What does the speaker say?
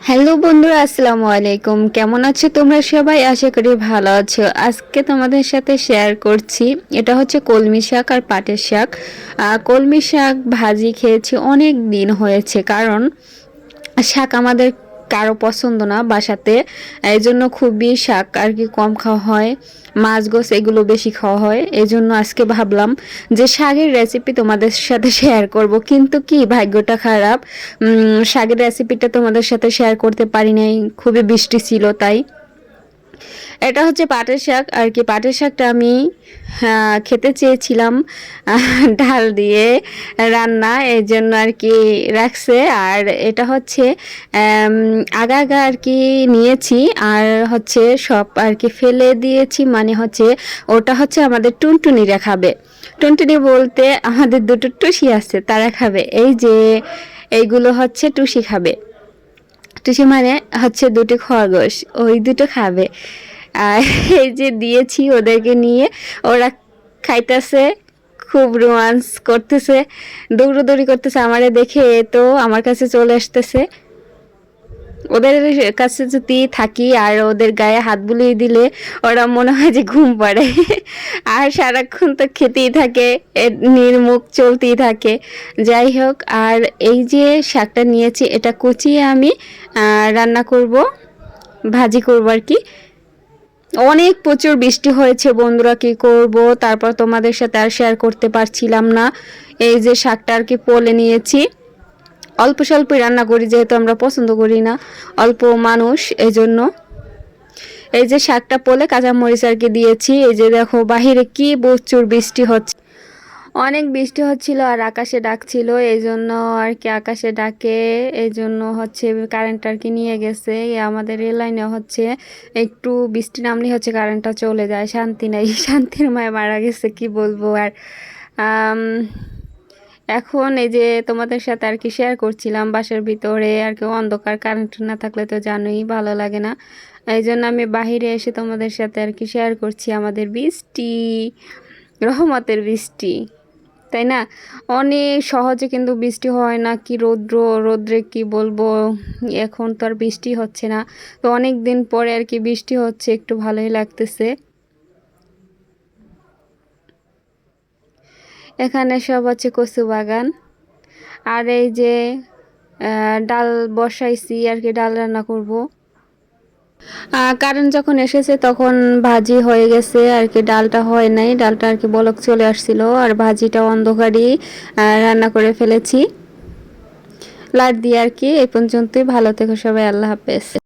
Hello বন্ধুরা, আসসালামু আলাইকুম। কেমন আছো তোমরা সবাই? আশা করি ভালো আছো। আজকে তোমাদের সাথে শেয়ার করছি, এটা হচ্ছে কলমি শাক আর পাটের শাক। কলমি শাক ভাজি খেয়েছি, অনেক দিন হয়েছে, কারণ শাক আমাদের কারো পছন্দ না বাসাতে। এই জন্য খুবই শাক আর কি কম খাওয়া হয়, মাছ গোছ এগুলো বেশি খাওয়া হয়। এই জন্য আজকে ভাবলাম যে শাকের রেসিপি তোমাদের সাথে শেয়ার করব, কিন্তু কি ভাগ্যটা খারাপ, শাকের রেসিপিটা তোমাদের সাথে শেয়ার করতে পারি নাই, খুবই বৃষ্টি ছিল তাই। এটা হচ্ছে পাটের শাক আর কি। পাটের শাকটা আমি খেতে চেয়েছিলাম ডাল দিয়ে রান্না, এই জন্য আর কি রাখছে। আর এটা হচ্ছে আগা আগা আর কি নিয়েছি, আর হচ্ছে সব আর কি ফেলে দিয়েছি, মানে হচ্ছে ওটা হচ্ছে আমাদের টুনটুনিরা খাবে। টুনটুনি বলতে আমাদের দুটো টুসি আছে, তারা খাবে। এই যে এইগুলো হচ্ছে টুসি খাবে। টুসি মানে হচ্ছে দুটো খরগোশ, ওই দুটো খাবে। আর এই যে দিয়েছি ওদেরকে নিয়ে, ওরা খাইতেছে, খুব রোমান্স করতেছে, দৌড়দৌড়ি করতেছে। আমারে দেখে তো আমার কাছে চলে আসতেছে। ওদের কাছে যদি থাকি আর ওদের গায়ে হাত বুলিয়ে দিলে ওরা মনে হয় যে ঘুম পাড়ে। আর সারাক্ষণ তো খেতেই থাকে, নির্মুখ চলতেই থাকে। যাই হোক, আর এই যে শাকটা নিয়েছি, এটা কুচিয়ে আমি রান্না করব, ভাজি করব আর কি। অনেক প্রচুর বৃষ্টি হয়েছে বন্ধুরা, কি করব, তারপর তোমাদের সাথে আর শেয়ার করতে পারছিলাম না। এই যে শাকটা আর কি পলে নিয়েছি, অল্প স্বল্পই রান্না করি যেহেতু আমরা পছন্দ করি না, অল্প মানুষ এই জন্য। এই যে শাকটা পলে কাঁচামরিচ আর কি দিয়েছি। এই যে দেখো বাহিরে কি প্রচুর বৃষ্টি হচ্ছে, অনেক বৃষ্টি হচ্ছিল আর আকাশে ডাকছিল, এই জন্য আর কি আকাশে ডাকে, এই জন্য হচ্ছে কারেন্ট আর কি নিয়ে গেছে। আমাদের রেল লাইনে হচ্ছে একটু বৃষ্টি নামলে হচ্ছে কারেন্টটা চলে যায়, শান্তি নাই। শান্তির মায় মারা গেছে, কি বলবো আর। আম, এখন এই যে তোমাদের সাথে আর কি শেয়ার করছিলাম, বাসার ভিতরে আর কি অন্ধকার, কারেন্ট না থাকলে তো জানোই ভালো লাগে না। এই জন্য আমি বাহিরে এসে তোমাদের সাথে আর কি শেয়ার করছি আমাদের বৃষ্টি, রহমতের বৃষ্টি, তাই না? অনেক সহজে কিন্তু বৃষ্টি হয় না, কি রৌদ্র, রৌদ্রে কি বলবো। এখন তো আর বৃষ্টি হচ্ছে না, তো অনেক দিন পরে আর কি বৃষ্টি হচ্ছে, একটু ভালোই লাগতেছে। এখানে সব হচ্ছে কচু বাগান। আর এই যে ডাল বসাইছি আর কি, ডাল রান্না করব। কারেন্ট যখন এসেছে তখন ভাজি হয়ে গেছে আর কি, ডালটা হয় নাই, ডালটা আর কি বলক চলে আসছিল, আর ভাজিটা অন্ধকারই রান্না করে ফেলেছি লাইট দিয়ে আর কি। এই পর্যন্তই, ভালো থেকো সবাই, আল্লাহ হাফেজ।